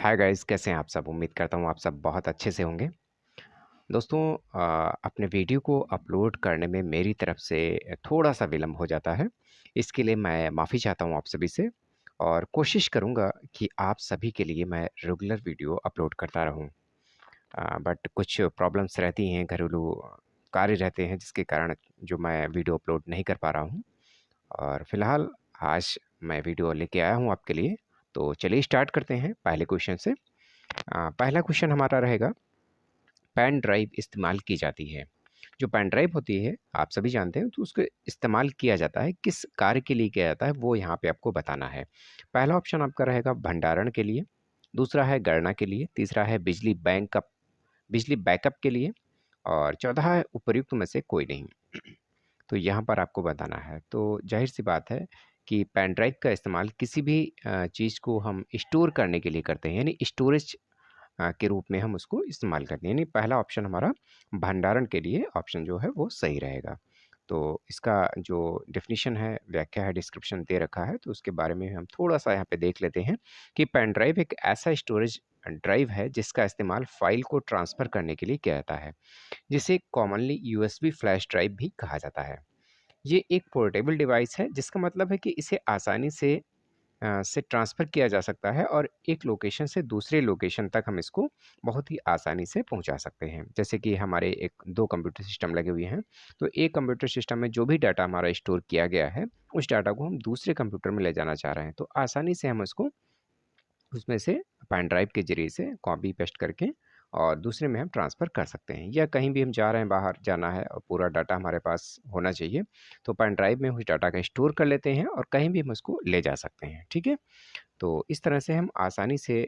Hi guys, कैसे हैं आप सब। उम्मीद करता हूँ आप सब बहुत अच्छे से होंगे। दोस्तों, अपने वीडियो को अपलोड करने में मेरी तरफ से थोड़ा सा विलम्ब हो जाता है। इसके लिए मैं माफ़ी चाहता हूँ आप सभी से और कोशिश करूँगा कि आप सभी के लिए मैं रेगुलर वीडियो अपलोड करता रहूँ। बट कुछ प्रॉब्लम्स रहती हैं, घरेलू कार्य रहते हैं जिसके कारण जो मैं वीडियो अपलोड नहीं कर पा रहा हूँ। और फिलहाल आज मैं वीडियो लेके आया हूँ आपके लिए। तो चलिए स्टार्ट करते हैं पहले क्वेश्चन से। पहला क्वेश्चन हमारा रहेगा, पेन ड्राइव इस्तेमाल की जाती है। जो पेन ड्राइव होती है आप सभी जानते हैं, तो उसको इस्तेमाल किया जाता है, किस कार्य के लिए किया जाता है वो यहाँ पे आपको बताना है। पहला ऑप्शन आपका रहेगा भंडारण के लिए, दूसरा है गणना के लिए, तीसरा है बिजली बैकअप के लिए और चौथा है उपर्युक्त में से कोई नहीं। तो यहाँ पर आपको बताना है। तो जाहिर सी बात है कि पेन ड्राइव का इस्तेमाल किसी भी चीज़ को हम स्टोर करने के लिए करते हैं, यानी स्टोरेज के रूप में हम उसको इस्तेमाल करते हैं। यानी पहला ऑप्शन हमारा भंडारण के लिए ऑप्शन जो है वो सही रहेगा। तो इसका जो डेफिनेशन है, व्याख्या है, डिस्क्रिप्शन दे रखा है, तो उसके बारे में हम थोड़ा-सा यहाँ पे देख लेते हैं कि पेन ड्राइव एक ऐसा स्टोरेज ड्राइव है जिसका इस्तेमाल फ़ाइल को ट्रांसफ़र करने के लिए किया जाता है, जिसे कॉमनली यूएसबी फ्लैश ड्राइव भी कहा जाता है। ये एक पोर्टेबल डिवाइस है, जिसका मतलब है कि इसे आसानी से ट्रांसफ़र किया जा सकता है और एक लोकेशन से दूसरे लोकेशन तक हम इसको बहुत ही आसानी से पहुंचा सकते हैं। जैसे कि हमारे एक 2 कंप्यूटर सिस्टम लगे हुए हैं, तो एक कंप्यूटर सिस्टम में जो भी डाटा हमारा स्टोर किया गया है, उस डाटा को हम दूसरे कंप्यूटर में ले जाना चाह रहे हैं, तो आसानी से हम उसको उसमें से पेन ड्राइव के ज़रिए से कॉपी पेस्ट करके और दूसरे में हम ट्रांसफ़र कर सकते हैं। या कहीं भी हम जा रहे हैं, बाहर जाना है और पूरा डाटा हमारे पास होना चाहिए, तो पेन ड्राइव में उस डाटा को स्टोर कर लेते हैं और कहीं भी हम उसको ले जा सकते हैं। ठीक है? तो इस तरह से हम आसानी से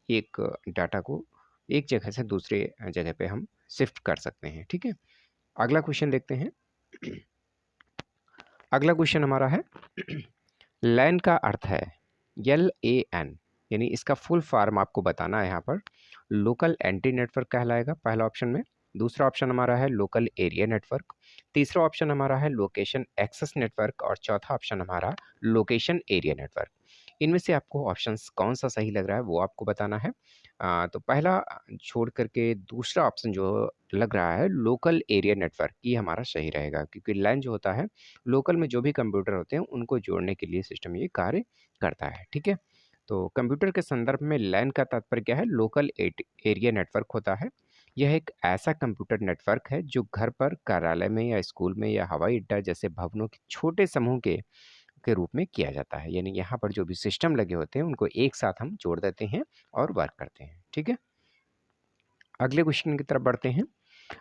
एक डाटा को एक जगह से दूसरे जगह पे हम शिफ्ट कर सकते हैं। ठीक है? अगला क्वेश्चन देखते हैं। अगला क्वेश्चन हमारा है, लैन का अर्थ है LAN, यानी इसका फुल फॉर्म आपको बताना है यहाँ पर। लोकल एंटी नेटवर्क कहलाएगा पहला ऑप्शन में, दूसरा ऑप्शन हमारा है लोकल एरिया नेटवर्क, तीसरा ऑप्शन हमारा है लोकेशन एक्सेस नेटवर्क और चौथा ऑप्शन हमारा लोकेशन एरिया नेटवर्क। इनमें से आपको ऑप्शंस कौन सा सही लग रहा है वो आपको बताना है। तो पहला छोड़ करके दूसरा ऑप्शन जो लग रहा है लोकल एरिया नेटवर्क, ये हमारा सही रहेगा, क्योंकि लैन जो होता है, लोकल में जो भी कंप्यूटर होते हैं उनको जोड़ने के लिए सिस्टम ये कार्य करता है। ठीक है? तो कंप्यूटर के संदर्भ में लैन का तात्पर्य क्या है? लोकल एरिया नेटवर्क होता है। यह एक ऐसा कंप्यूटर नेटवर्क है जो घर पर, कार्यालय में या स्कूल में या हवाई अड्डा जैसे भवनों के छोटे समूह के रूप में किया जाता है। यानी यहाँ पर जो भी सिस्टम लगे होते हैं उनको एक साथ हम जोड़ देते हैं और वर्क करते हैं। ठीक है? अगले क्वेश्चन की तरफ बढ़ते हैं।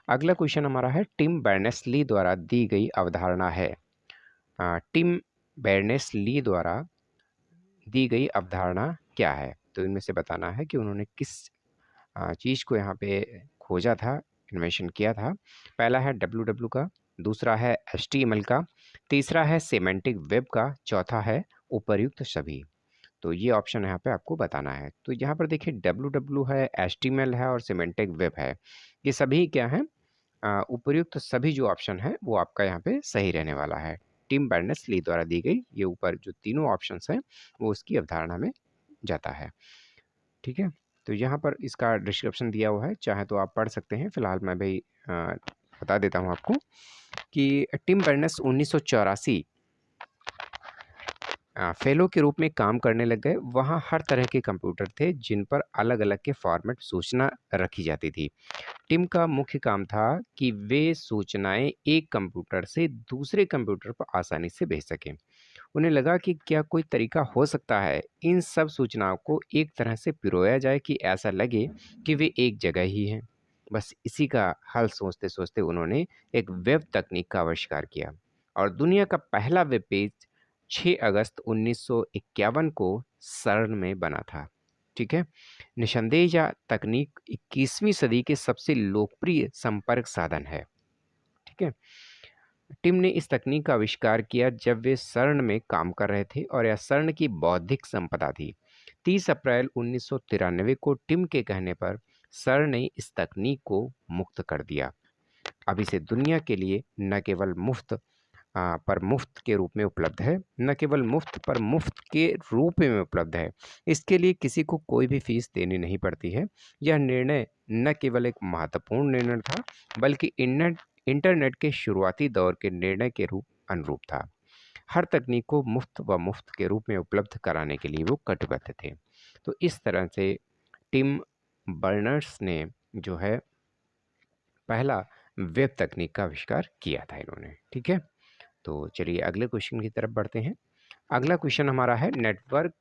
अगला क्वेश्चन हमारा है, टिम बर्नर्स-ली द्वारा दी गई अवधारणा है। टिम बर्नर्स-ली द्वारा दी गई अवधारणा क्या है? तो इनमें से बताना है कि उन्होंने किस चीज़ को यहाँ पे खोजा था, इन्वेंशन किया था। पहला है डब्ल्यूडब्ल्यू का, दूसरा है एचटीएमएल का, तीसरा है सिमेंटिक वेब का, चौथा है उपर्युक्त सभी। तो ये ऑप्शन यहाँ पे आपको बताना है। तो यहाँ पर देखिए, डब्ल्यूडब्ल्यू है, एचटीएमएल है और सिमेंटिक वेब है। ये सभी क्या हैं? उपर्युक्त सभी जो ऑप्शन है वो आपका यहाँ पे सही रहने वाला है। टिम बर्नर्स-ली द्वारा दी गई ये ऊपर जो तीनों ऑप्शंस हैं वो उसकी अवधारणा में जाता है। ठीक है? तो यहाँ पर इसका डिस्क्रिप्शन दिया हुआ है, चाहे तो आप पढ़ सकते हैं। फिलहाल मैं भी बता देता हूँ आपको कि टिम बर्नर्स 1984 फेलो के रूप में काम करने लग गए। वहाँ हर तरह के कंप्यूटर थे जिन पर अलग-अलग के फॉर्मेट सूचना रखी जाती थी। टिम का मुख्य काम था कि वे सूचनाएं एक कंप्यूटर से दूसरे कंप्यूटर पर आसानी से भेज सकें। उन्हें लगा कि क्या कोई तरीका हो सकता है इन सब सूचनाओं को एक तरह से पिरोया जाए कि ऐसा लगे कि वे एक जगह ही हैं। बस इसी का हल सोचते सोचते उन्होंने एक वेब तकनीक का आविष्कार किया और दुनिया का पहला वेब पेज 6 अगस्त 1951 को सर्न में बना था। ठीक है? निस्संदेह यह तकनीक 21वीं सदी के सबसे लोकप्रिय संपर्क साधन है। ठीक है? टिम ने इस तकनीक का आविष्कार किया जब वे सर्न में काम कर रहे थे और यह सर्न की बौद्धिक संपदा थी। 30 अप्रैल 1993 को टिम के कहने पर सर्न ने इस तकनीक को मुक्त कर दिया। अब इसे दुनिया के लिए न केवल मुफ्त पर मुफ्त के रूप में उपलब्ध है। न केवल मुफ्त पर मुफ्त के रूप में उपलब्ध है। इसके लिए किसी को कोई भी फीस देनी नहीं पड़ती है। यह निर्णय न केवल एक महत्वपूर्ण निर्णय था, बल्कि इंटरनेट के शुरुआती दौर के निर्णय के अनुरूप था। हर तकनीक को मुफ्त व मुफ्त के रूप में उपलब्ध कराने के लिए वो कटिबद्ध थे। तो इस तरह से टिम बर्नर्स ने जो है पहला वेब तकनीक का आविष्कार किया था इन्होंने। ठीक है, तो चलिए अगले क्वेश्चन की तरफ बढ़ते हैं। अगला क्वेश्चन हमारा है, नेटवर्क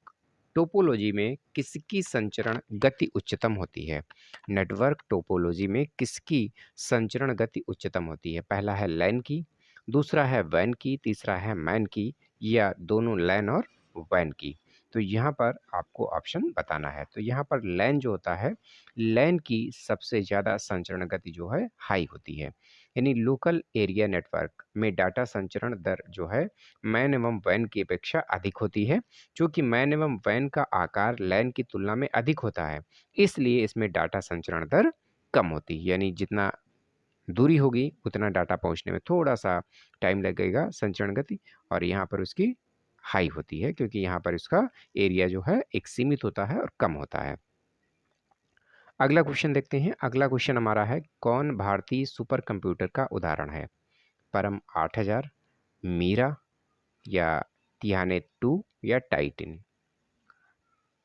टोपोलॉजी में किसकी संचरण गति उच्चतम होती है? नेटवर्क टोपोलॉजी में किसकी संचरण गति उच्चतम होती है? पहला है लैन की, दूसरा है वैन की, तीसरा है मैन की, या दोनों लैन और वैन की। तो यहाँ पर आपको ऑप्शन बताना है। तो यहाँ पर लैन जो होता है, लैन की सबसे ज़्यादा संचरण गति जो है हाई होती है। यानी लोकल एरिया नेटवर्क में डाटा संचरण दर जो है मैन एवं वैन की अपेक्षा अधिक होती है। चूँकि मैन एवं वैन का आकार लैन की तुलना में अधिक होता है, इसलिए इसमें डाटा संचरण दर कम होती है। यानी जितना दूरी होगी उतना डाटा पहुंचने में थोड़ा-सा टाइम लगेगा संचरण गति, और यहाँ पर उसकी हाई होती है, क्योंकि यहाँ पर इसका एरिया जो है एक सीमित होता है और कम होता है। अगला क्वेश्चन देखते हैं। अगला क्वेश्चन हमारा है, कौन भारतीय सुपर कंप्यूटर का उदाहरण है? परम 8000, मीरा, या तियानेट 2, या टाइटन?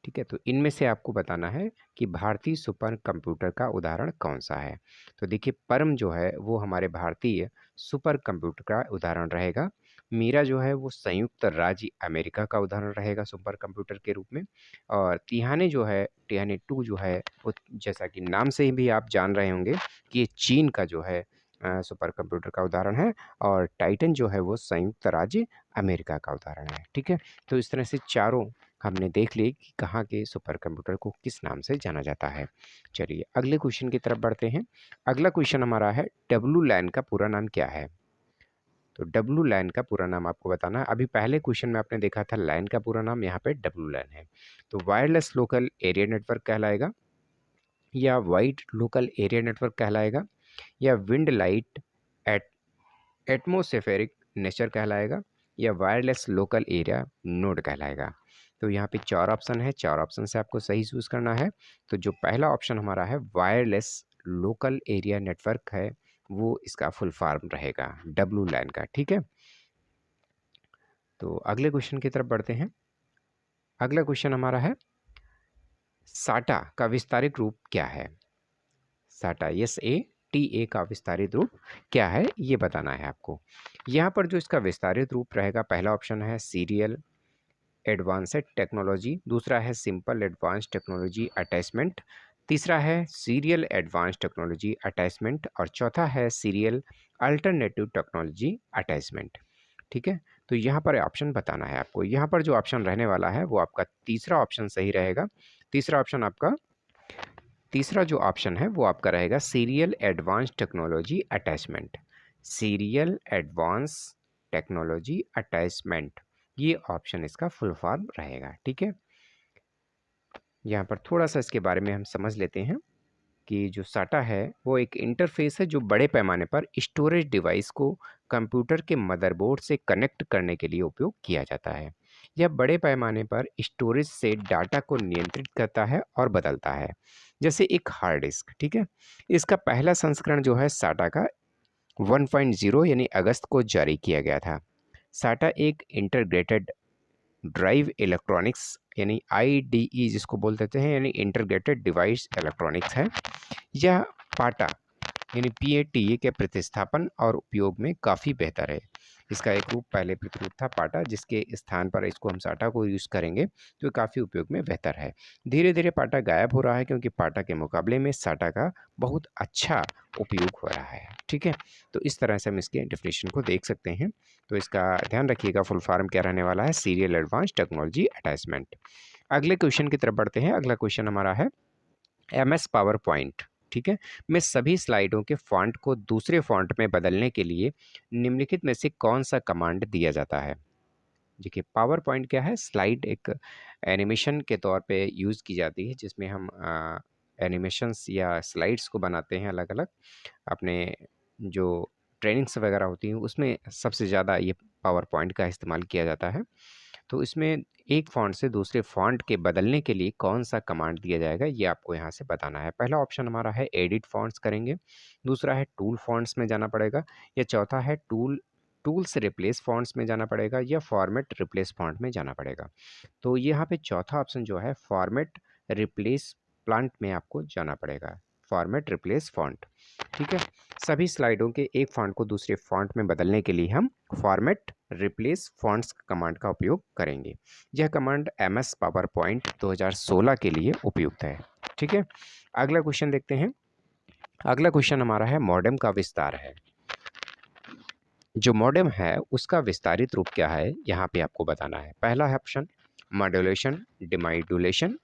ठीक है, तो इनमें से आपको बताना है कि भारतीय सुपर कंप्यूटर का उदाहरण कौन सा है। तो देखिए, परम जो है वो हमारे भारतीय सुपर कंप्यूटर का उदाहरण रहेगा। मीरा जो है वो संयुक्त राज्य अमेरिका का उदाहरण रहेगा सुपर कंप्यूटर के रूप में। और तिहाने जो है, तिहाने 2 जो है वो, जैसा कि नाम से ही भी आप जान रहे होंगे कि ये चीन का जो है सुपर कंप्यूटर का उदाहरण है। और टाइटन जो है वो संयुक्त राज्य अमेरिका का उदाहरण है। ठीक है, तो इस तरह से चारों हमने देख ली कि कहाँ के सुपर कंप्यूटर को किस नाम से जाना जाता है। चलिए अगले क्वेश्चन की तरफ बढ़ते हैं। अगला क्वेश्चन हमारा है, डब्लू लैन का पूरा नाम क्या है? तो डब्लू लैन का पूरा नाम आपको बताना है। अभी पहले क्वेश्चन में आपने देखा था लैन का पूरा नाम, यहाँ पे डब्लू लैन है। तो वायरलेस लोकल एरिया नेटवर्क कहलाएगा, या वाइड लोकल एरिया नेटवर्क कहलाएगा, या wind light at atmospheric nature कहलाएगा, या वायरलेस लोकल एरिया नोड कहलाएगा। तो यहाँ पे चार ऑप्शन है, चार ऑप्शन से आपको सही चूज करना है। तो जो पहला ऑप्शन हमारा है वायरलेस लोकल एरिया नेटवर्क है, वो इसका फुल फॉर्म रहेगा डब्लू लैन का। ठीक है, तो अगले क्वेश्चन की तरफ बढ़ते हैं। अगला क्वेश्चन हमारा है, साटा का विस्तारित रूप क्या है? साटा, SATA का विस्तारित रूप क्या है, ये बताना है आपको। यहाँ पर जो इसका विस्तारित रूप रहेगा, पहला ऑप्शन है सीरियल एडवांस्ड टेक्नोलॉजी, दूसरा है सिंपल एडवांस टेक्नोलॉजी अटैचमेंट, तीसरा है सीरियल एडवांस टेक्नोलॉजी अटैचमेंट, और चौथा है सीरियल अल्टरनेटिव टेक्नोलॉजी अटैचमेंट। ठीक है, तो यहाँ पर ऑप्शन बताना है आपको। यहाँ पर जो ऑप्शन रहने वाला है वो आपका तीसरा ऑप्शन सही रहेगा। तीसरा जो ऑप्शन है वो आपका रहेगा serial advance technology attachment. Serial advance technology attachment, ये ऑप्शन इसका फुल फॉर्म रहेगा। ठीक है, यहाँ पर थोड़ा सा इसके बारे में हम समझ लेते हैं कि जो साटा है वो एक इंटरफेस है जो बड़े पैमाने पर स्टोरेज डिवाइस को कंप्यूटर के मदरबोर्ड से कनेक्ट करने के लिए उपयोग किया जाता है। यह बड़े पैमाने पर स्टोरेज से डाटा को नियंत्रित करता है और बदलता है, जैसे एक हार्ड डिस्क। ठीक है, इसका पहला संस्करण जो है साटा का 1.0 यानी अगस्त को जारी किया गया था। साटा एक इंटीग्रेटेड ड्राइव इलेक्ट्रॉनिक्स यानी IDE जिसको बोल देते हैं, यानी इंटीग्रेटेड डिवाइस इलेक्ट्रॉनिक्स है। यह पाटा यानी PATA के प्रतिस्थापन और उपयोग में काफ़ी बेहतर है। इसका एक रूप पहले प्रतिरूप था पाटा, जिसके स्थान पर इसको हम साटा को यूज़ करेंगे तो ये काफ़ी उपयोग में बेहतर है। धीरे धीरे पाटा गायब हो रहा है, क्योंकि पाटा के मुकाबले में साटा का बहुत अच्छा उपयोग हो रहा है। ठीक है, तो इस तरह से हम इसके डेफिनेशन को देख सकते हैं। तो इसका ध्यान रखिएगा, फुल फॉर्म क्या रहने वाला है, सीरियल एडवांस टेक्नोलॉजी अटैचमेंट। अगले क्वेश्चन की तरफ बढ़ते हैं। अगला क्वेश्चन हमारा है, MS पावर पॉइंट, ठीक है, में सभी स्लाइडों के फॉन्ट को दूसरे फॉन्ट में बदलने के लिए निम्नलिखित में से कौन सा कमांड दिया जाता है? देखिए, पावर पॉइंट क्या है, स्लाइड एक एनिमेशन के तौर पे यूज़ की जाती है, जिसमें हम एनिमेशंस या स्लाइड्स को बनाते हैं अलग अलग अपने जो ट्रेनिंग्स वगैरह होती हैं उसमें सबसे ज़्यादा ये पावर पॉइंट का इस्तेमाल किया जाता है। तो इसमें एक फ़ॉन्ट से दूसरे फ़ॉन्ट के बदलने के लिए कौन-सा कमांड दिया जाएगा, ये आपको यहाँ से बताना है। पहला ऑप्शन हमारा है एडिट फ़ॉन्ट्स करेंगे, दूसरा है टूल फ़ॉन्ट्स में जाना पड़ेगा, या चौथा है टूल्स रिप्लेस फ़ॉन्ट्स में जाना पड़ेगा, या फॉर्मेट रिप्लेस फ़ॉन्ट में जाना पड़ेगा। तो यहाँ पे चौथा ऑप्शन जो है फॉर्मेट रिप्लेस प्लांट में आपको जाना पड़ेगा, फॉर्मेट रिप्लेस फ़ॉन्ट। ठीक है? सभी स्लाइडों के एक फ़ॉन्ट को दूसरे फ़ॉन्ट में बदलने के लिए हम फॉर्मेट रिप्लेस फ़ॉन्ट्स कमांड का उपयोग करेंगे। यह कमांड एमएस पावर पॉइंट 2016 के लिए उपयुक्त है। ठीक है? अगला क्वेश्चन देखते हैं। अगला क्वेश्चन हमारा है मॉडेम का विस्तार है। जो मॉडेम है उसका विस्तारित रूप क्या है, यहाँ पे आपको बताना है। पहला है ऑप्शन मॉड्यूलेशन डिमॉड्यूलेशन,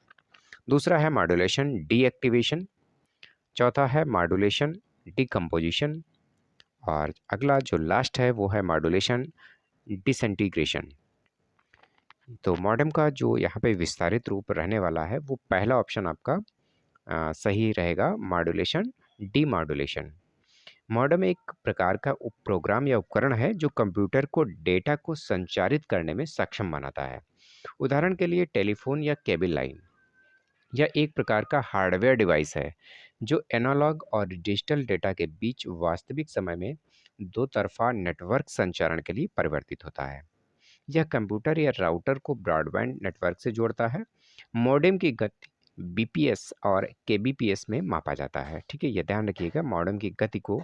दूसरा है मॉड्यूलेशन डीएक्टिवेशन, चौथा है मॉड्यूलेशन डिकम्पोजिशन, और अगला जो लास्ट है वो है मॉड्यूलेशन डिसइंटीग्रेशन। तो मॉडेम का जो यहाँ पे विस्तारित रूप रहने वाला है वो पहला ऑप्शन आपका सही रहेगा, मॉड्यूलेशन डीमॉड्यूलेशन। मॉडेम एक प्रकार का प्रोग्राम या उपकरण है जो कंप्यूटर को डेटा को संचारित करने में सक्षम बनाता है। उदाहरण के लिए टेलीफोन या केबल लाइन। यह एक प्रकार का हार्डवेयर डिवाइस है जो एनालॉग और डिजिटल डेटा के बीच वास्तविक समय में दो तरफा नेटवर्क संचारण के लिए परिवर्तित होता है। यह कंप्यूटर या राउटर को ब्रॉडबैंड नेटवर्क से जोड़ता है। मॉडेम की गति बीपीएस और केबीपीएस में मापा जाता है। ठीक है, यह ध्यान रखिएगा, मॉडेम की गति को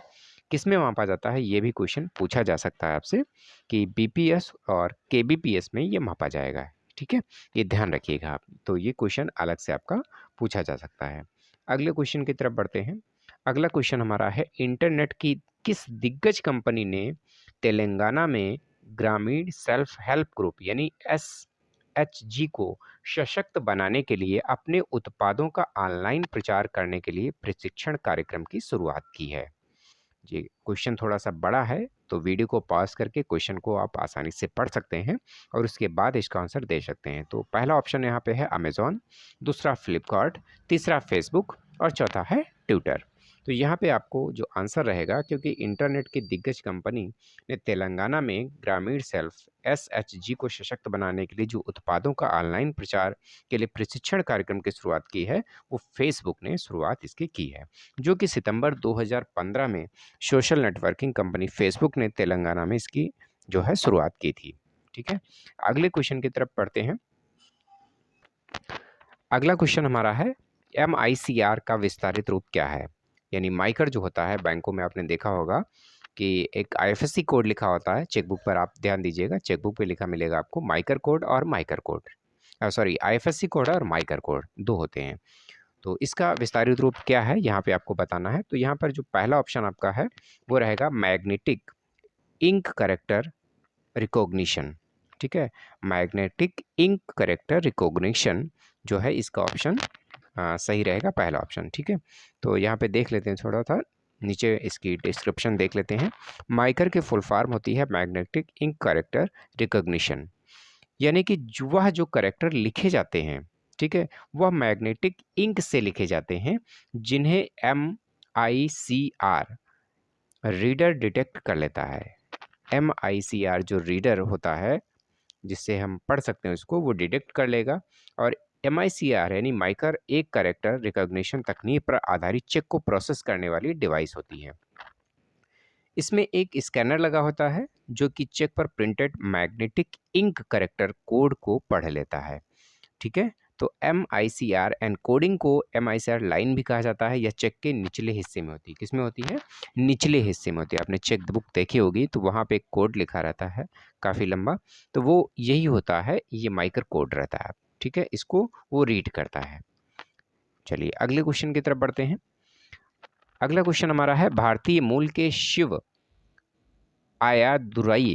किस में मापा जाता है, ये भी क्वेश्चन पूछा जा सकता है आपसे कि बीपीएस और केबीपीएस में ये मापा जाएगा। ठीक है, ये ध्यान रखिएगा आप। तो ये क्वेश्चन अलग से आपका पूछा जा सकता है। अगले क्वेश्चन की तरफ बढ़ते हैं। अगला क्वेश्चन हमारा है इंटरनेट की किस दिग्गज कंपनी ने तेलंगाना में ग्रामीण सेल्फ हेल्प ग्रुप यानी SHG को सशक्त बनाने के लिए अपने उत्पादों का ऑनलाइन प्रचार करने के लिए प्रशिक्षण कार्यक्रम की शुरुआत की है। ये क्वेश्चन थोड़ा सा बड़ा है, तो वीडियो को पॉज करके क्वेश्चन को आप आसानी से पढ़ सकते हैं और उसके बाद इसका आंसर दे सकते हैं। तो पहला ऑप्शन यहाँ पे है अमेजॉन, दूसरा फ्लिपकार्ट, तीसरा फेसबुक और चौथा है ट्विटर। तो यहाँ पे आपको जो आंसर रहेगा, क्योंकि इंटरनेट की दिग्गज कंपनी ने तेलंगाना में ग्रामीण सेल्फ SHG को सशक्त बनाने के लिए जो उत्पादों का ऑनलाइन प्रचार के लिए प्रशिक्षण कार्यक्रम की शुरुआत की है, वो फेसबुक ने शुरुआत इसकी की है, जो कि सितंबर 2015 में सोशल नेटवर्किंग कंपनी फेसबुक ने तेलंगाना में इसकी जो है शुरुआत की थी। ठीक है, अगले क्वेश्चन की तरफ पढ़ते हैं। अगला क्वेश्चन हमारा है MICR का विस्तारित रूप क्या है। यानी माइकर जो होता है, बैंकों में आपने देखा होगा कि एक IFSC कोड लिखा होता है चेकबुक पर, आप ध्यान दीजिएगा, चेकबुक पे लिखा मिलेगा आपको माइकर कोड और माइकर कोड, सॉरी IFSC कोड और माइकर कोड दो होते हैं। तो इसका विस्तारित रूप क्या है, यहाँ पे आपको बताना है। तो यहाँ पर जो पहला ऑप्शन आपका है वो रहेगा मैग्नेटिक इंक करेक्टर रिकॉग्निशन। ठीक है, मैग्नेटिक इंक करेक्टर रिकॉग्निशन जो है इसका ऑप्शन सही रहेगा, पहला ऑप्शन। ठीक है, तो यहाँ पे देख लेते हैं, थोड़ा सा नीचे इसकी डिस्क्रिप्शन देख लेते हैं। माइकर की फुल फॉर्म होती है मैग्नेटिक इंक करेक्टर रिकॉग्निशन, यानी कि वह जो करेक्टर लिखे जाते हैं, ठीक है, वह मैग्नेटिक इंक से लिखे जाते हैं जिन्हें MICR रीडर डिटेक्ट कर लेता है। MICR जो रीडर होता है जिससे हम पढ़ सकते हैं उसको, वो डिटेक्ट कर लेगा। और MICR यानी माइकर एक करेक्टर रिकॉग्निशन तकनीक पर आधारित चेक को प्रोसेस करने वाली डिवाइस होती है। इसमें एक स्कैनर लगा होता है जो कि चेक पर printed magnetic ink character code को पढ़ लेता है। ठीक है, तो MICR एनकोडिंग को MICR लाइन भी कहा जाता है। यह चेक के निचले हिस्से में होती है। किस में होती है? निचले हिस्से में होती है। आपने चेक बुक देखी होगी तो वहाँ पे एक कोड लिखा रहता है काफ़ी लंबा, तो वो यही होता है, ये माइकर कोड रहता है। ठीक है, इसको वो रीड करता है। चलिए अगले क्वेश्चन की तरफ बढ़ते हैं। अगला क्वेश्चन हमारा है भारतीय मूल के शिव आयादुरई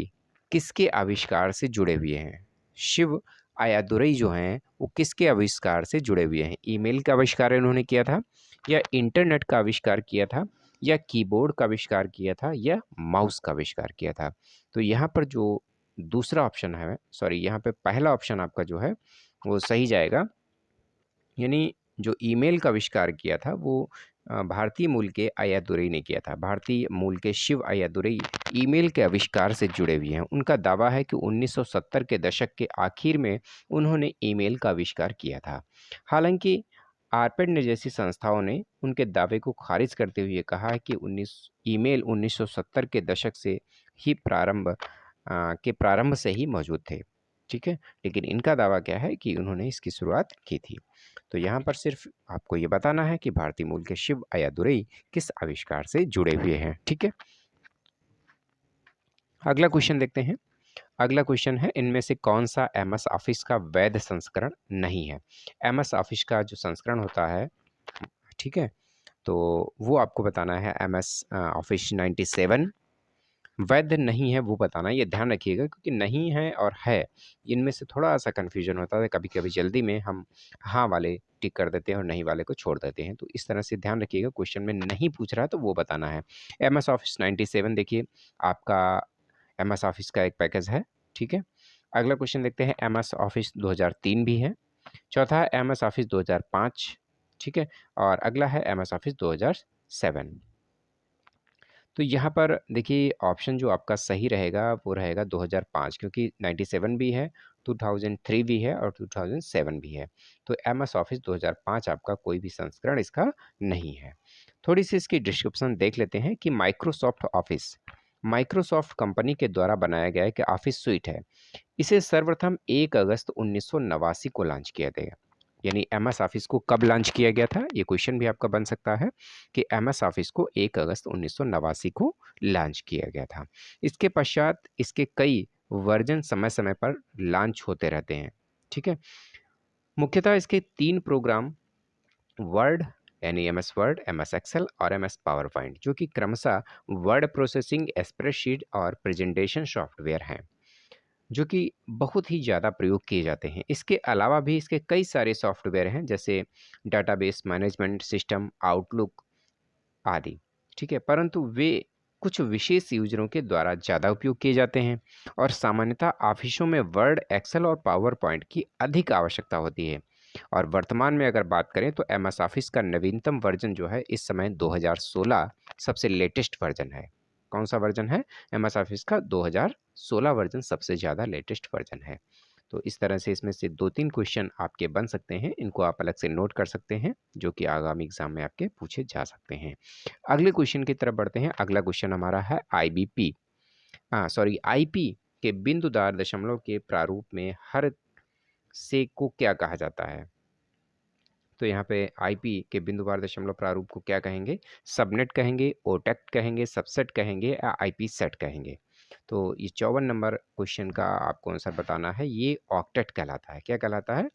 किसके आविष्कार से जुड़े हुए हैं? शिव आयादुरई जो हैं वो किसके आविष्कार से जुड़े हुए हैं? ईमेल का आविष्कार इन्होंने किया था, या इंटरनेट का आविष्कार किया था, या कीबोर्ड का आविष्कार किया था, या माउस का आविष्कार किया था? तो यहाँ पर जो दूसरा ऑप्शन है, सॉरी यहाँ पे पहला ऑप्शन आपका जो है वो सही जाएगा। यानी जो ईमेल का आविष्कार किया था वो भारतीय मूल के अय्यादुरई ने किया था। भारतीय मूल के शिव अय्यादुरई ईमेल के आविष्कार से जुड़े हुए हैं। उनका दावा है कि 1970 के दशक के आखिर में उन्होंने ईमेल का आविष्कार किया था। हालांकि आरपेड ने जैसी संस्थाओं ने उनके दावे को खारिज करते हुए कहा है कि 1970 के दशक से ही प्रारंभ से ही मौजूद थे। ठीक है, लेकिन इनका दावा क्या है कि उन्होंने इसकी शुरुआत की थी। तो यहाँ पर सिर्फ आपको ये बताना है कि भारतीय मूल के शिव अय्यादुरई किस आविष्कार से जुड़े हुए हैं। ठीक है, अगला क्वेश्चन देखते हैं। अगला क्वेश्चन है, इनमें से कौन सा एमएस ऑफिस का वैध संस्करण नहीं है? एमएस ऑफिस का जो संस्करण होता है, ठीक है, तो वो आपको बताना है। एमएस ऑफिस 97 वैध नहीं है वो बताना है। ये ध्यान रखिएगा, क्योंकि नहीं है और है, इनमें से थोड़ा सा कन्फ्यूजन होता है। कभी कभी जल्दी में हम हाँ वाले टिक कर देते हैं और नहीं वाले को छोड़ देते हैं। तो इस तरह से ध्यान रखिएगा, क्वेश्चन में नहीं पूछ रहा है तो वो बताना है। एमएस ऑफिस 97 देखिए आपका एमएस ऑफिस का एक पैकेज है। ठीक है, अगला क्वेश्चन देखते हैं। एमएस ऑफिस 2003 भी है। चौथा है एमएस ऑफिस 2005। ठीक है, और अगला है एमएस ऑफिस 2007। तो यहाँ पर देखिए ऑप्शन जो आपका सही रहेगा वो रहेगा 2005, क्योंकि 97 भी है, 2003 भी है और 2007 भी है। तो एमएस ऑफिस 2005 आपका कोई भी संस्करण इसका नहीं है। थोड़ी सी इसकी डिस्क्रिप्शन देख लेते हैं कि माइक्रोसॉफ्ट कंपनी के द्वारा बनाया गया एक ऑफिस स्यूट है। इसे सर्वप्रथम 1 अगस्त 1989 को लॉन्च किया गया। यानी एमएस ऑफिस को कब लॉन्च किया गया था, ये क्वेश्चन भी आपका बन सकता है कि एमएस ऑफिस को 1 अगस्त 1989 को लॉन्च किया गया था। इसके पश्चात इसके कई वर्जन समय समय पर लॉन्च होते रहते हैं। ठीक है, मुख्यतः इसके 3 प्रोग्राम वर्ड यानी एमएस वर्ड, एमएस एक्सेल और एमएस पावर पॉइंट, जो कि क्रमशः वर्ड प्रोसेसिंग, स्प्रेडशीट और प्रेजेंटेशन सॉफ्टवेयर हैं, जो कि बहुत ही ज़्यादा प्रयोग किए जाते हैं। इसके अलावा भी इसके कई सारे सॉफ्टवेयर हैं, जैसे डाटाबेस मैनेजमेंट सिस्टम, आउटलुक आदि। ठीक है, परंतु वे कुछ विशेष यूजरों के द्वारा ज़्यादा उपयोग किए जाते हैं और सामान्यतः ऑफिसों में वर्ड, एक्सेल और पावर पॉइंट की अधिक आवश्यकता होती है। और वर्तमान में अगर बात करें तो एमएस ऑफिस का नवीनतम वर्जन जो है इस समय 2016 सबसे लेटेस्ट वर्जन है। कौन सा वर्जन है? एमएस ऑफिस का 2016 वर्जन सबसे ज़्यादा लेटेस्ट वर्जन है। तो इस तरह से इसमें से 2-3 क्वेश्चन आपके बन सकते हैं, इनको आप अलग से नोट कर सकते हैं, जो कि आगामी एग्जाम में आपके पूछे जा सकते हैं। अगले क्वेश्चन की तरफ बढ़ते हैं। अगला क्वेश्चन हमारा है आईपी के बिंदुदार दशमलव के प्रारूप में हर से को क्या कहा जाता है? तो यहाँ पे आईपी के बिंदुवार दशमलव प्रारूप को क्या कहेंगे? सबनेट कहेंगे, ओटेक्ट कहेंगे, सबसेट कहेंगे या आईपी सेट कहेंगे? तो ये 54 नंबर क्वेश्चन का आपको आंसर बताना है। ये ऑक्टेट कहलाता है। क्या कहलाता है?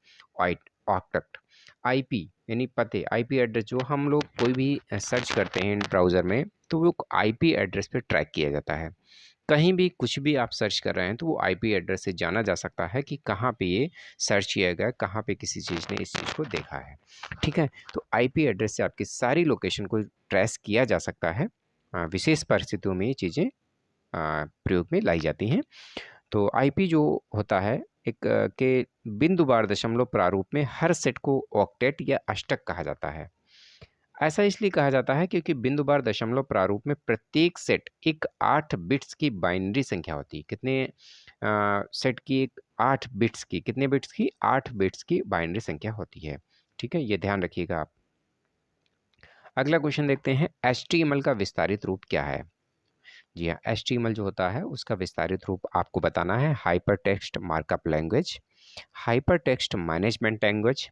ऑक्टेट। आईपी यानी पते, आईपी एड्रेस जो हम लोग कोई भी सर्च करते हैं ब्राउज़र में, तो वो आईपी एड्रेस पे ट्रैक किया जाता है। कहीं भी कुछ भी आप सर्च कर रहे हैं तो वो आईपी एड्रेस से जाना जा सकता है कि कहाँ पे ये सर्च किया गया, कहाँ पे किसी चीज़ ने इस चीज़ को देखा है। ठीक है, तो आईपी एड्रेस से आपकी सारी लोकेशन को ट्रेस किया जा सकता है। विशेष परिस्थितियों में ये चीज़ें प्रयोग में लाई जाती हैं। तो आईपी जो होता है एक के बिंदुवार दशमलव प्रारूप में हर सेट को ऑक्टेट या अष्टक कहा जाता है। ऐसा इसलिए कहा जाता है क्योंकि बिंदुवार दशमलव प्रारूप में प्रत्येक सेट एक 8 बिट्स की बाइनरी संख्या होती है। कितने सेट की? एक 8 बिट्स की। कितने बिट्स की? 8 बिट्स की बाइनरी संख्या होती है। ठीक है, ये ध्यान रखिएगा आप। अगला क्वेश्चन देखते हैं, HTML का विस्तारित रूप क्या है? जी हाँ, HTML जो होता है उसका विस्तारित रूप आपको बताना है। Hyper text markup language, hyper text management language,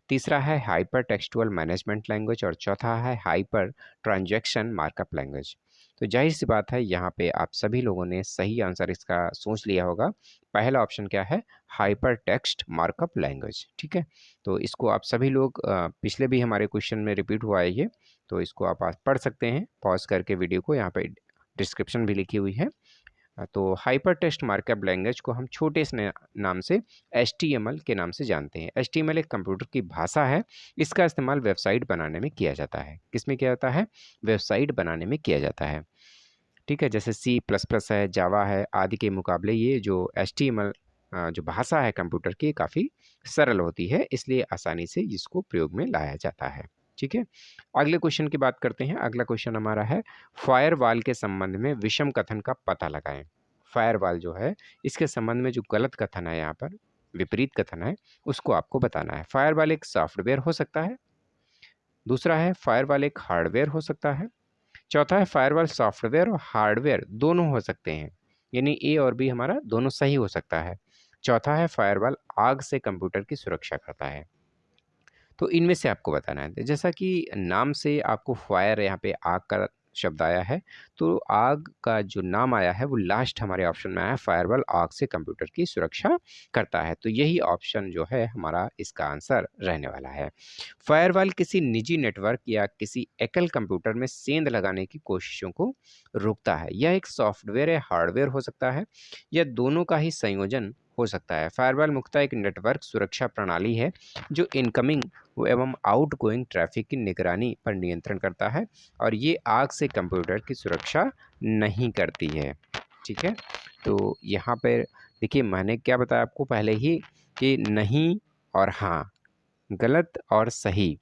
तीसरा है हाइपर टेक्सचुअल मैनेजमेंट लैंग्वेज और चौथा है हाइपर ट्रांजैक्शन मार्कअप लैंग्वेज। तो जाहिर सी बात है यहाँ पे आप सभी लोगों ने सही आंसर इसका सोच लिया होगा। पहला ऑप्शन क्या है? Hyper text markup language. ठीक है, तो इसको आप सभी लोग पिछले भी हमारे क्वेश्चन में रिपीट हुआ है ये, तो इसको आप आज पढ़ सकते हैं पॉज करके वीडियो को। यहाँ पे डिस्क्रिप्शन भी लिखी हुई है। तो हाइपर टेक्स्ट मार्कअप लैंग्वेज को हम छोटे से नाम से HTML के नाम से जानते हैं। HTML एक कंप्यूटर की भाषा है। इसका इस्तेमाल वेबसाइट बनाने में किया जाता है। किस में किया जाता है? वेबसाइट बनाने में किया जाता है। ठीक है, जैसे C++ है, जावा है आदि के मुकाबले ये जो HTML जो भाषा है कंप्यूटर की, काफ़ी सरल होती है, इसलिए आसानी से इसको प्रयोग में लाया जाता है। ठीक है। अगले क्वेश्चन की बात करते हैं। अगला क्वेश्चन हमारा है फायरवॉल के संबंध में विषम कथन का पता लगाएं। फायरवॉल जो है इसके संबंध में जो गलत कथन है, यहाँ पर विपरीत कथन है, उसको आपको बताना है। फायरवॉल एक सॉफ्टवेयर हो सकता है। दूसरा है फायरवॉल एक हार्डवेयर हो सकता है। चौथा है फायरवॉल सॉफ्टवेयर और हार्डवेयर दोनों हो सकते हैं, यानी ए और बी हमारा दोनों सही हो सकता है। चौथा है फायरवॉल आग से कंप्यूटर की सुरक्षा करता है। तो इनमें से आपको बताना है। जैसा कि नाम से आपको फायर, यहाँ पे आग का शब्द आया है, तो आग का जो नाम आया है वो लास्ट हमारे ऑप्शन में आया है, फायरवॉल आग से कंप्यूटर की सुरक्षा करता है। तो यही ऑप्शन जो है हमारा इसका आंसर रहने वाला है। फायरवॉल किसी निजी नेटवर्क या किसी एकल कंप्यूटर में सेंध लगाने की कोशिशों को रोकता है। यह एक सॉफ्टवेयर या हार्डवेयर हो सकता है, या दोनों का ही संयोजन हो सकता है। फायरवॉल मुख्यतः एक नेटवर्क सुरक्षा प्रणाली है जो इनकमिंग एवं आउटगोइंग ट्रैफिक की निगरानी पर नियंत्रण करता है, और ये आग से कंप्यूटर की सुरक्षा नहीं करती है। ठीक है, तो यहाँ पर देखिए मैंने क्या बताया आपको पहले ही कि नहीं और हाँ, गलत और सही,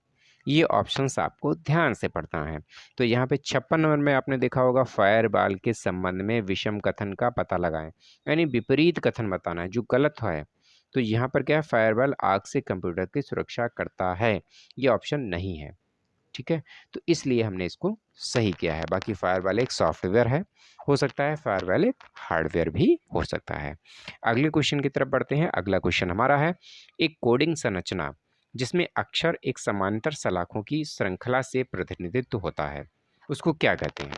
ये ऑप्शंस आपको ध्यान से पढ़ना है। तो यहाँ पे 56 नंबर में आपने देखा होगा फायरवॉल के संबंध में विषम कथन का पता लगाएं, यानी विपरीत कथन बताना है जो गलत है। तो यहाँ पर क्या है, फायरवॉल आग से कंप्यूटर की सुरक्षा करता है, ये ऑप्शन नहीं है। ठीक है, तो इसलिए हमने इसको सही किया है। बाकी फायरवॉल एक सॉफ्टवेयर है, हो सकता है फायरवॉल एक हार्डवेयर भी हो सकता है। अगले क्वेश्चन की तरफ बढ़ते हैं। अगला क्वेश्चन हमारा है एक कोडिंग संरचना जिसमें अक्षर एक समांतर सलाखों की श्रृंखला से प्रतिनिधित्व होता है, उसको क्या कहते हैं?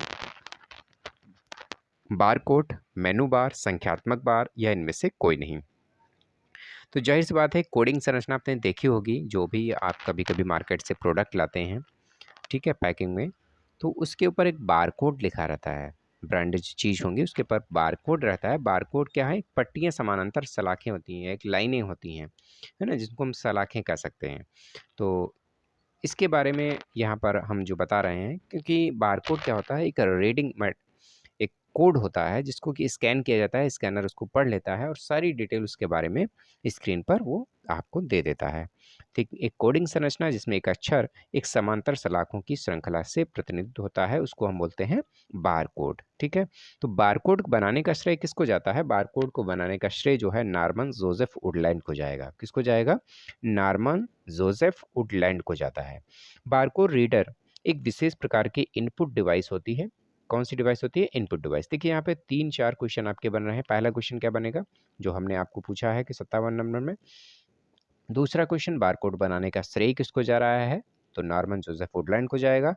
बार कोड, मेनू बार, संख्यात्मक बार, या इनमें से कोई नहीं। तो जाहिर सी बात है कोडिंग संरचना आपने देखी होगी, जो भी आप कभी कभी मार्केट से प्रोडक्ट लाते हैं, ठीक है, पैकिंग में, तो उसके ऊपर एक बारकोड लिखा रहता है। ब्रांडेड चीज़ होंगी उसके ऊपर बारकोड रहता है। बारकोड क्या है, एक पट्टियाँ समानांतर सलाखें होती हैं, एक लाइनें होती हैं, है ना, जिसको हम सलाखें कह सकते हैं। तो इसके बारे में यहाँ पर हम जो बता रहे हैं, क्योंकि बारकोड क्या होता है, एक रीडिंग एक कोड होता है जिसको कि स्कैन किया जाता है, स्कैनर उसको पढ़ लेता है और सारी डिटेल उसके बारे में स्क्रीन पर वो आपको दे देता है। ठीक, एक कोडिंग संरचना जिसमें एक अक्षर एक समांतर सलाखों की श्रृंखला से प्रतिनिधित्व होता है, उसको हम बोलते हैं बारकोड। ठीक है, तो बारकोड बनाने का श्रेय किसको जाता है? बारकोड को बनाने का श्रेय जो है नॉर्मन जोसेफ वुडलैंड को जाएगा। किसको जाएगा? नॉर्मन जोसेफ वुडलैंड को जाता है। बारकोड रीडर एक विशेष प्रकार की इनपुट डिवाइस होती है। कौन सी डिवाइस होती है? Input device. देखिए यहाँ पे 3-4 क्वेश्चन आपके बन रहे हैं। पहला क्वेश्चन क्या बनेगा, जो हमने आपको पूछा है कि 57 नंबर में। दूसरा क्वेश्चन, बारकोड बनाने का श्रेय किसको जा रहा है? तो नॉर्मन जोसेफ वुडलैंड को जाएगा।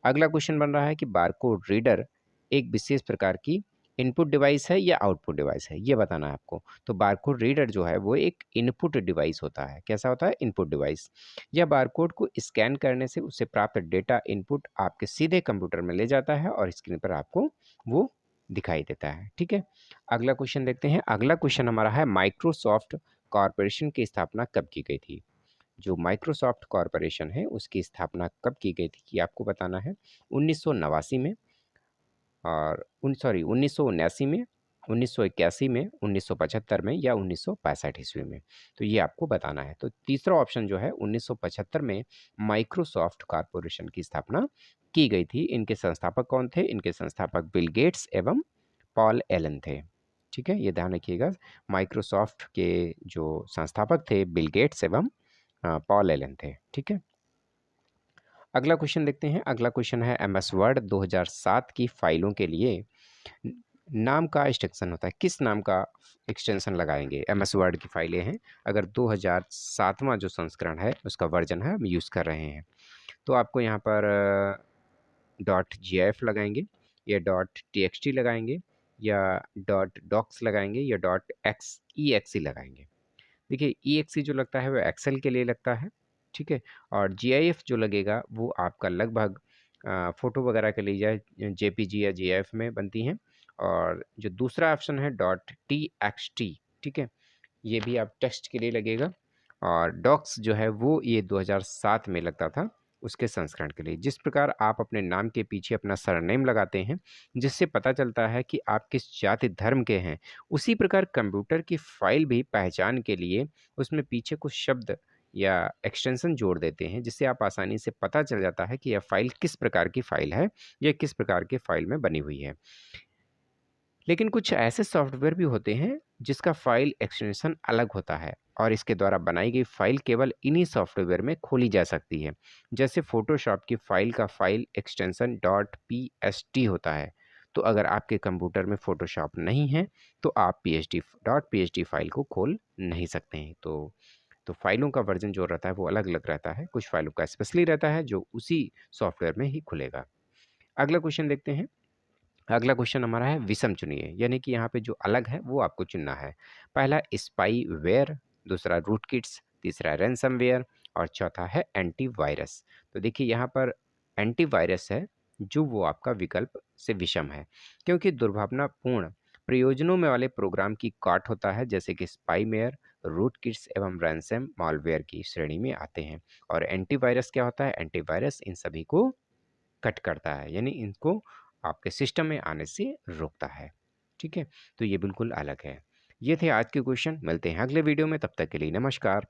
अगला क्वेश्चन बन रहा है कि बारकोड रीडर एक विशेष प्रकार की इनपुट डिवाइस है या आउटपुट डिवाइस है, ये बताना है आपको। तो बारकोड रीडर जो है वो एक इनपुट डिवाइस होता है। कैसा होता है? Input device. या बारकोड को स्कैन करने से उससे प्राप्त डेटा इनपुट आपके सीधे कंप्यूटर में ले जाता है और स्क्रीन पर आपको वो दिखाई देता है। ठीक है, अगला क्वेश्चन देखते हैं। अगला क्वेश्चन हमारा है माइक्रोसॉफ्ट कॉरपोरेशन की स्थापना कब की गई थी? जो माइक्रोसॉफ्ट कॉरपोरेशन है उसकी स्थापना कब की गई थी, ये आपको बताना है। 1989 में, और 1979 में, 1981 में, 1975 में, या 1965 ईस्वी में। तो ये आपको बताना है। तो तीसरा ऑप्शन जो है 1975 में माइक्रोसॉफ्ट कॉरपोरेशन की स्थापना की गई थी। इनके संस्थापक कौन थे? इनके संस्थापक बिल गेट्स एवं पॉल एलन थे। ठीक है, ये ध्यान रखिएगा। माइक्रोसॉफ्ट के जो संस्थापक थे बिल गेट्स एवं पॉल एलन थे। ठीक है, अगला क्वेश्चन देखते हैं। अगला क्वेश्चन है एमएस वर्ड 2007 की फाइलों के लिए न- नाम का एक्सटेंशन होता है, किस नाम का एक्सटेंशन लगाएंगे? एमएस वर्ड की फाइलें हैं, अगर 2007वां जो संस्करण है उसका वर्जन है हम यूज़ कर रहे हैं, तो आपको यहाँ पर डॉट जी लगाएंगे, या डॉट टी लगाएंगे, या डॉट डॉक्स लगाएंगे, या डॉट एक्स लगाएंगे। देखिए EXE जो लगता है वो एक्सेल के लिए लगता है। ठीक है, और GIF जो लगेगा वो आपका लगभग फ़ोटो वगैरह के लिए या JPG या GIF में बनती हैं। और जो दूसरा ऑप्शन है डॉट TXT, ठीक है, ये भी आप टेक्स्ट के लिए लगेगा। और डॉक्स जो है वो ये 2007 में लगता था, उसके संस्करण के लिए। जिस प्रकार आप अपने नाम के पीछे अपना सरनेम लगाते हैं जिससे पता चलता है कि आप किस जाति धर्म के हैं, उसी प्रकार कंप्यूटर की फाइल भी पहचान के लिए उसमें पीछे कुछ शब्द या एक्सटेंशन जोड़ देते हैं, जिससे आप आसानी से पता चल जाता है कि यह फ़ाइल किस प्रकार की फ़ाइल है, या किस प्रकार के फ़ाइल में बनी हुई है। लेकिन कुछ ऐसे सॉफ्टवेयर भी होते हैं जिसका फ़ाइल एक्सटेंशन अलग होता है और इसके द्वारा बनाई गई फ़ाइल केवल इन्हीं सॉफ्टवेयर में खोली जा सकती है। जैसे फ़ोटोशॉप की फ़ाइल का फ़ाइल एक्सटेंशन डॉट पीएसटी होता है। तो अगर आपके कंप्यूटर में फ़ोटोशॉप नहीं है, तो आप पीएचडी फ़ाइल को खोल नहीं सकते हैं। तो फ़ाइलों का वर्ज़न जो रहता है वो अलग-अलग रहता है। कुछ फ़ाइलों का स्पेशली रहता है जो उसी सॉफ्टवेयर में ही खुलेगा। अगला क्वेश्चन देखते हैं। अगला क्वेश्चन हमारा है विषम चुनिए, यानी कि यहाँ पे जो अलग है वो आपको चुनना है। पहला स्पाईवेयर, दूसरा रूटकिट्स, तीसरा रैनसमवेयर और चौथा है एंटीवायरस। तो देखिए यहाँ पर एंटीवायरस है जो वो आपका विकल्प से विषम है, क्योंकि दुर्भावनापूर्ण प्रयोजनों में वाले प्रोग्राम की काट होता है, जैसे कि स्पाईवेयर, रूटकिट्स एवं रैनसम मॉलवेयर की श्रेणी में आते हैं। और एंटीवायरस क्या होता है? एंटीवायरस इन सभी को कट करता है, यानी इनको आपके सिस्टम में आने से रोकता है। ठीक है? तो ये बिल्कुल अलग है। ये थे आज के क्वेश्चन। मिलते हैं अगले वीडियो में, तब तक के लिए नमस्कार।